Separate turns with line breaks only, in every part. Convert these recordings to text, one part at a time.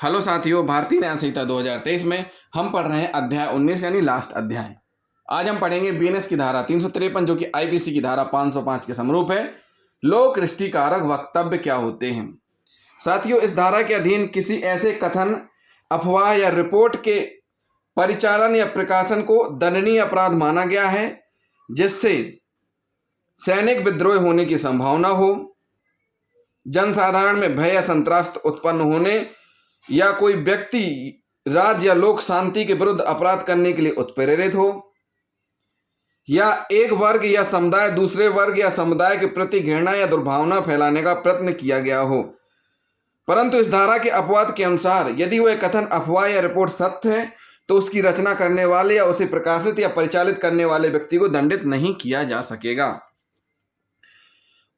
Hello साथियों, भारतीय न्याय संहिता 2023 में हम पढ़ रहे हैं अध्याय 19 यानी लास्ट अध्याय। आज हम पढ़ेंगे बीएनएस की धारा 353 जो कि आईपीसी की धारा 505 के समरूप है। लोक दृष्टिकारक वक्तव्य क्या होते हैं? साथियों, इस धारा के अधीन किसी ऐसे कथन, अफवाह या रिपोर्ट के परिचालन या प्रकाशन को दंडनीय अपराध माना गया है जिससे सैनिक विद्रोह होने की संभावना हो, जनसाधारण में भय या संत्रास्त उत्पन्न होने या कोई व्यक्ति राज्य या लोक शांति के विरुद्ध अपराध करने के लिए उत्प्रेरित हो, या एक वर्ग या समुदाय दूसरे वर्ग या समुदाय के प्रति घृणा या दुर्भावना फैलाने का प्रयत्न किया गया हो। परंतु इस धारा के अपवाद के अनुसार यदि वह कथन, अफवाह या रिपोर्ट सत्य है तो उसकी रचना करने वाले या उसे प्रकाशित या परिचालित करने वाले व्यक्ति को दंडित नहीं किया जा सकेगा।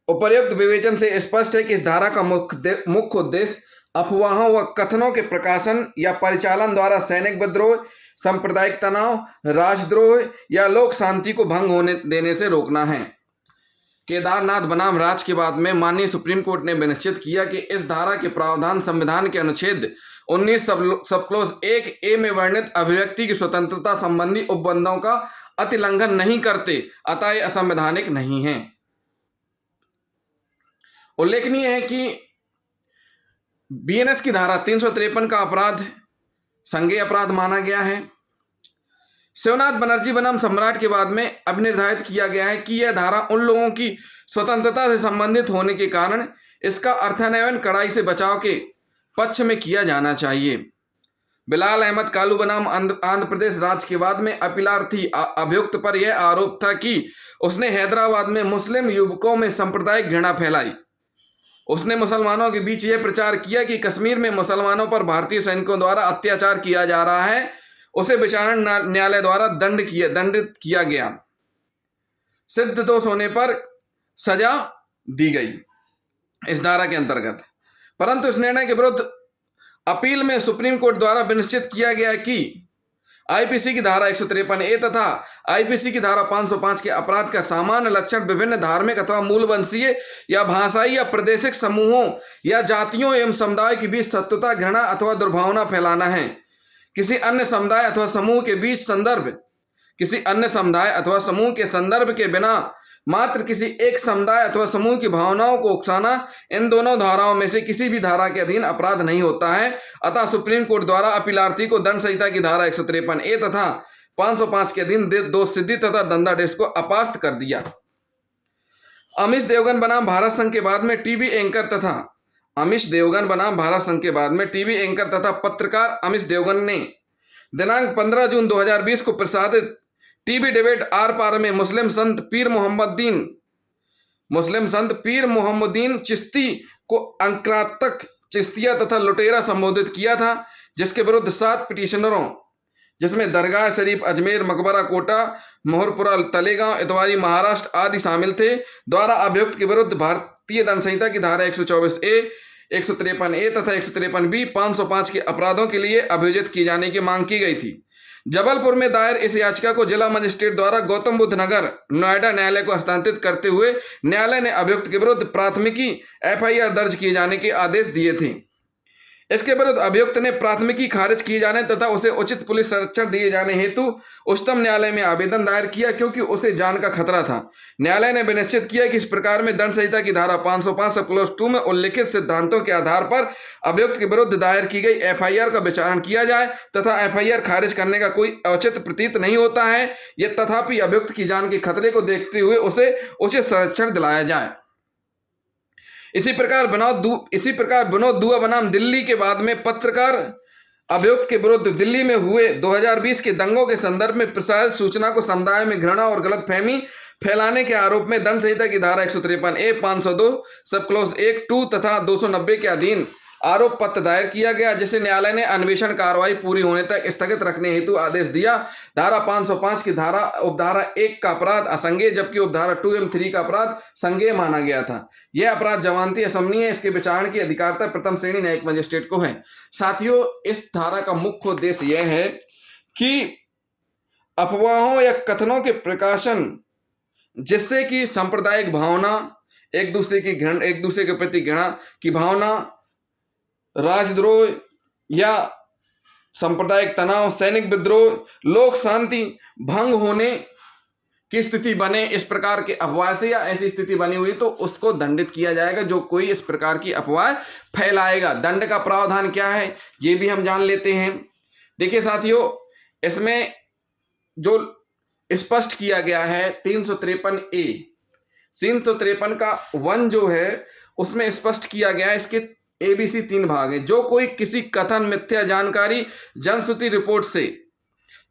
उपर्युक्त विवेचन से स्पष्ट है कि इस धारा का मुख्य उद्देश्य अफवाहों व कथनों के प्रकाशन या परिचालन द्वारा सैनिक विद्रोह, सांप्रदायिक तनाव, राजद्रोह या लोक शांति को भंग होने देने से रोकना है। केदारनाथ बनाम राज्य के बाद में माननीय सुप्रीम कोर्ट ने निश्चित किया कि इस धारा के प्रावधान संविधान के अनुच्छेद 19 सबक्लोज 1A में वर्णित अभिव्यक्ति की स्वतंत्रता संबंधी उपबंधों का अतिलंघन नहीं करते, अतः ये असंवैधानिक नहीं है। उल्लेखनीय है कि बीएनएस की धारा 353 का अपराध संज्ञेय अपराध माना गया है। शिवनाथ बनर्जी बनाम सम्राट के बाद में अब निर्धारित किया गया है कि यह धारा उन लोगों की स्वतंत्रता से संबंधित होने के कारण इसका अर्थान्वयन कड़ाई से बचाव के पक्ष में किया जाना चाहिए। बिलाल अहमद कालू बनाम आंध्र प्रदेश राज्य के बाद में अपीलार्थी अभियुक्त पर यह आरोप था कि उसने हैदराबाद में मुस्लिम युवकों में सांप्रदायिक घृणा फैलाई। उसने मुसलमानों के बीच यह प्रचार किया कि कश्मीर में मुसलमानों पर भारतीय सैनिकों द्वारा अत्याचार किया जा रहा है। उसे विचारण न्यायालय द्वारा दंडित किया गया। सिद्ध दोष होने पर सजा दी गई इस धारा के अंतर्गत। परंतु इस निर्णय के विरुद्ध अपील में सुप्रीम कोर्ट द्वारा विनिश्चित किया गया कि आईपीसी की धारा 153A तथा आईपीसी की धारा 505 के अपराध का सामान्य लक्षण विभिन्न धार्मिक अथवा मूल वंशीय या भाषाई या प्रादेशिक समूहों या जातियों एवं समुदाय के बीच शत्रुता, घृणा अथवा दुर्भावना फैलाना है। किसी अन्य समुदाय अथवा समूह के संदर्भ के बिना मात्र किसी एक समुदाय अथवा समूह की भावनाओं को उकसाना इन दोनों धाराओं में से किसी भी धारा के अधीन अपराध नहीं होता है। अतः सुप्रीम कोर्ट द्वारा अपीलार्थी को दंड संहिता की धारा 153A तथा 505 के अधीन दोष सिद्धि तथा दंडादेश को अपात्र कर दिया। अमीश देवगन बनाम भारत संघ के बाद में टीवी एंकर तथा पत्रकार अमीश देवगन ने दिनांक 15 जून 2020 को प्रसारित टीवी डिबेट आर पार में मुस्लिम संत पीर मोहम्मदीन चिश्ती को आक्रांतक चिश्तिया तथा लुटेरा संबोधित किया था, जिसके विरुद्ध 7 पिटिशनरों जिसमें दरगाह शरीफ, अजमेर, मकबरा, कोटा, मोहरपुरा, तलेगांव, इतवारी, महाराष्ट्र आदि शामिल थे, द्वारा अभियुक्त के विरुद्ध भारतीय दंड संहिता की धारा 124A, 153A तथा 153B 505 के अपराधों के लिए अभियोजित किए जाने की मांग की गई थी। जबलपुर में दायर इस याचिका को जिला मजिस्ट्रेट द्वारा गौतम बुद्ध नगर नोएडा न्यायालय को हस्तांतरित करते हुए न्यायालय ने अभियुक्त के विरुद्ध प्राथमिकी FIR दर्ज किए जाने के आदेश दिए थे। इसके विरुद्ध अभियुक्त ने प्राथमिकी खारिज किए जाने तथा उसे उचित पुलिस संरक्षण दिए जाने हेतु उच्चतम न्यायालय में आवेदन दायर किया, क्योंकि उसे जान का खतरा था। न्यायालय ने विनिश्चित किया कि इस प्रकार में दंड संहिता की धारा 505 सबक्लोज 2 में उल्लिखित सिद्धांतों के आधार पर अभियुक्त के विरुद्ध दायर की गई FIR का विचारण किया जाए तथा FIR खारिज करने का कोई औचित्य प्रतीत नहीं होता है। यह तथापि अभियुक्त की जान के खतरे को देखते हुए उसे उचित संरक्षण दिलाया जाए। इसी प्रकार विनोद दुआ बनाम दिल्ली के बाद में पत्रकार अभियुक्त के विरुद्ध दिल्ली में हुए 2020 के दंगों के संदर्भ में प्रसारित सूचना को समुदाय में घृणा और गलतफहमी फैलाने के आरोप में दंड संहिता की धारा 153A, 502 सबक्लोज 1, 2 तथा 290 के अधीन आरोप पत्र दायर किया गया, जिसे न्यायालय ने अन्वेषण कार्रवाई पूरी होने तक स्थगित रखने हेतु आदेश दिया। धारा 505 की उपधारा 1 का अपराध असंज्ञेय जबकि उपधारा 2 एवं 3 का अपराध संज्ञेय माना गया था। यह अपराध जमानती असमनीय है। इसके विचारण की अधिकारता प्रथम श्रेणी न्यायिक मजिस्ट्रेट को है। साथियों, इस धारा का मुख्य उद्देश्य यह है कि अफवाहों या कथनों के प्रकाशन जिससे कि सांप्रदायिक भावना, एक दूसरे के प्रति घृणा की भावना, राजद्रोह या सांप्रदायिक तनाव, सैनिक विद्रोह, लोक शांति भंग होने की स्थिति बने, इस प्रकार के अफवाह से या ऐसी स्थिति बनी हुई तो उसको दंडित किया जाएगा जो कोई इस प्रकार की अफवाह फैलाएगा। दंड का प्रावधान क्या है ये भी हम जान लेते हैं। देखिए साथियों, इसमें जो स्पष्ट किया गया है 353A, 353 का 1 जो है उसमें स्पष्ट किया गया है, इसके ABC 3 भाग हैं। जो कोई किसी कथन, मिथ्या जानकारी, जनश्रुति रिपोर्ट से,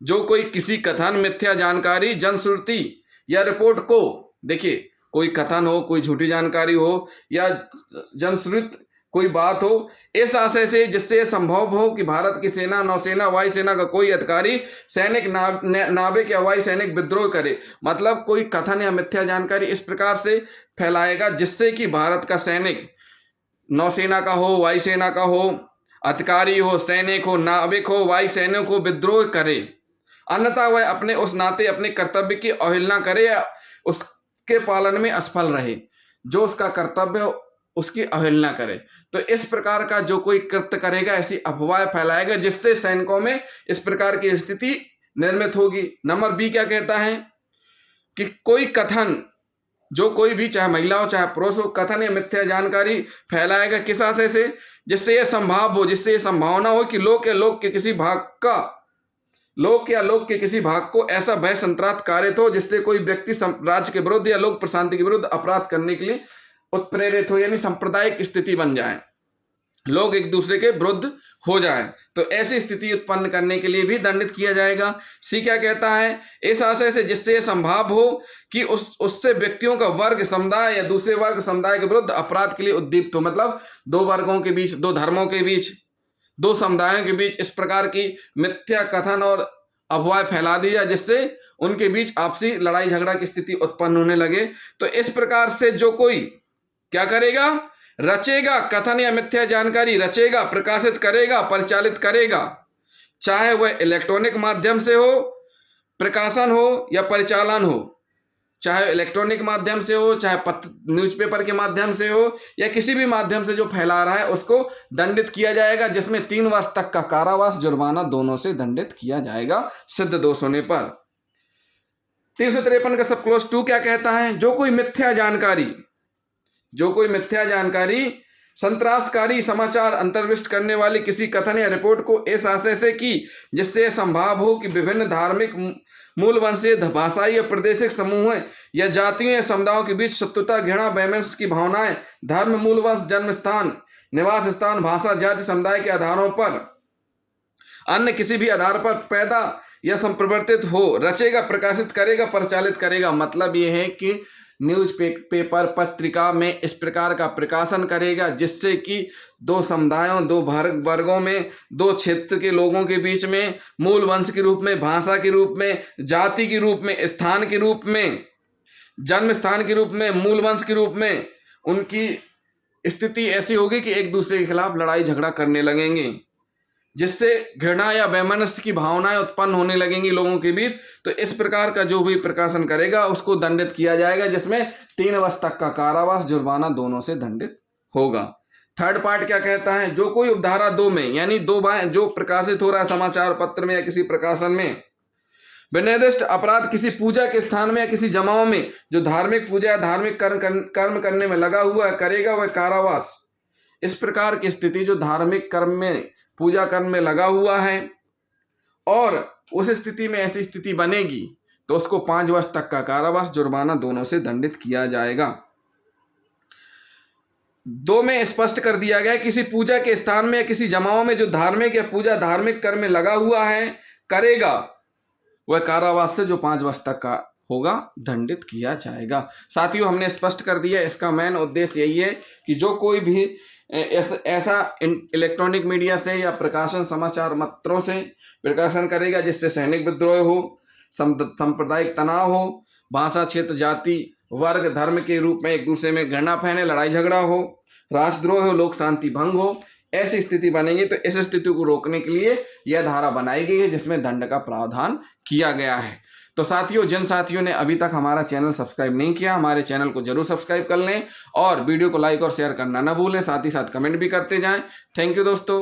जो कोई किसी कथन, मिथ्या जानकारी, जनश्रुति या रिपोर्ट को, देखिए कोई कथन हो, कोई झूठी जानकारी हो या जनश्रुति कोई बात हो, इस आशय से जिससे संभव हो कि भारत की सेना, नौसेना, वायुसेना का कोई अधिकारी, सैनिक, नाविक या वायु सैनिक विद्रोह करे, मतलब कोई कथन या मिथ्या जानकारी इस प्रकार से फैलाएगा जिससे कि भारत का सैनिक, नौसेना का हो, वायुसेना का हो, अधिकारी हो, सैनिक हो, नाविक हो, वायु सैनिक हो, विद्रोह करे, अन्यथा वह अपने उस नाते अपने कर्तव्य की अवहेलना करे या उसके पालन में असफल रहे, जो उसका कर्तव्य हो उसकी अवहेलना करे। तो इस प्रकार का जो कोई कृत्य करेगा, ऐसी अफवाह फैलाएगा जिससे सैनिकों में इस प्रकार की स्थिति निर्मित होगी। नंबर B क्या कहता है कि कोई कथन, जो कोई भी, चाहे महिला हो चाहे पुरुष हो, कथन या मिथ्या जानकारी फैलाएगा किस आशय से, जिससे यह संभाव हो, जिससे यह संभावना हो कि लोक या लोक के किसी भाग को ऐसा भय संत्रात कारित हो जिससे कोई व्यक्ति राज्य के विरुद्ध या लोक प्रशांति के विरुद्ध अपराध करने के लिए उत्प्रेरित हो, यानी सांप्रदायिक स्थिति बन जाए, लोग एक दूसरे के विरुद्ध हो जाए, तो ऐसी स्थिति उत्पन्न करने के लिए भी दंडित किया जाएगा। C क्या कहता है, इस आशय से जिससे यह संभव हो कि उससे व्यक्तियों का वर्ग, समुदाय या दूसरे वर्ग समुदाय के विरुद्ध अपराध के लिए उद्दीप्त हो, मतलब दो वर्गों के बीच, दो धर्मों के बीच, दो समुदायों के बीच इस प्रकार की मिथ्या कथन और अफवाह फैला दी जाए जिससे उनके बीच आपसी लड़ाई झगड़ा की स्थिति उत्पन्न होने लगे। तो इस प्रकार से जो कोई क्या करेगा, रचेगा, कथन या मिथ्या जानकारी रचेगा, प्रकाशित करेगा, परिचालित करेगा, चाहे वह इलेक्ट्रॉनिक माध्यम से हो, प्रकाशन हो या परिचालन हो, चाहे इलेक्ट्रॉनिक माध्यम से हो, चाहे न्यूज़पेपर के माध्यम से हो या किसी भी माध्यम से जो फैला रहा है, उसको दंडित किया जाएगा, जिसमें 3 वर्ष तक का कारावास, जुर्माना दोनों से दंडित किया जाएगा सिद्ध दोष होने पर। 353 का सब क्लोज 2 क्या कहता है, जो कोई मिथ्या जानकारी, संत्रासकारी समाचार अंतर्विष्ट करने वाली किसी कथन या रिपोर्ट को इस आशय से कि जिससे संभव हो कि विभिन्न धार्मिक, मूल वंशीय, भाषाई या प्रादेशिक समूहों या जातियों या समुदायों के बीच शत्रुता, घृणा, वैमनस्य की भावनाएं धर्म, मूल वंश, जन्म स्थान, निवास स्थान, भाषा, जाति, समुदाय के आधारों पर, अन्य किसी भी आधार पर पैदा या संप्रवर्तित हो, रचेगा, प्रकाशित करेगा, परिचालित करेगा। मतलब ये है कि न्यूज़ पेपर, पत्रिका में इस प्रकार का प्रकाशन करेगा जिससे कि दो समुदायों, दो वर्गों में, दो क्षेत्र के लोगों के बीच में, मूल वंश के रूप में, भाषा के रूप में, जाति के रूप में, स्थान के रूप में, जन्म स्थान के रूप में, मूल वंश के रूप में उनकी स्थिति ऐसी होगी कि एक दूसरे के खिलाफ लड़ाई झगड़ा करने लगेंगे, जिससे घृणा या वैमनस्य की भावनाएं उत्पन्न होने लगेंगी लोगों के बीच। तो इस प्रकार का जो भी प्रकाशन करेगा उसको दंडित किया जाएगा, जिसमें 3 वर्ष तक का कारावास, जुर्माना दोनों से दंडित होगा। थर्ड पार्ट क्या कहता है, जो कोई उपधारा 2 में, यानी 2 बार जो प्रकाशित हो रहा है समाचार पत्र में या किसी प्रकाशन में, विनिर्दिष्ट अपराध किसी पूजा के स्थान में या किसी जमाओं में जो धार्मिक पूजा या धार्मिक कर्म करने में लगा हुआ है, करेगा वह कारावास। इस प्रकार की स्थिति जो धार्मिक कर्म में, पूजा कर्म में लगा हुआ है और उस स्थिति में ऐसी स्थिति बनेगी तो उसको 5 वर्ष तक का कारावास, जुर्माना दोनों से दंडित किया जाएगा। 2 में स्पष्ट कर दिया गया किसी पूजा के स्थान में या किसी जमाओं में जो धार्मिक या पूजा धार्मिक कर्म में लगा हुआ है, करेगा वह कारावास से जो 5 वर्ष तक का होगा दंडित किया जाएगा। साथियों, हमने स्पष्ट कर दिया, इसका मेन उद्देश्य यही है कि जो कोई भी ऐसा इलेक्ट्रॉनिक मीडिया से या प्रकाशन, समाचार पत्रों से प्रकाशन करेगा जिससे सैनिक विद्रोह हो, सांप्रदायिक तनाव हो, भाषा, क्षेत्र, जाति, वर्ग, धर्म के रूप में एक दूसरे में घृणा फैले, लड़ाई झगड़ा हो, राष्ट्रद्रोह हो, लोक शांति भंग हो, ऐसी स्थिति बनेगी तो इस स्थिति को रोकने के लिए यह धारा बनाई गई है जिसमें दंड का प्रावधान किया गया है। तो साथियों, जिन साथियों ने अभी तक हमारा चैनल सब्सक्राइब नहीं किया, हमारे चैनल को जरूर सब्सक्राइब कर लें और वीडियो को लाइक और शेयर करना ना भूलें, साथ ही साथ कमेंट भी करते जाएं। थैंक यू दोस्तों।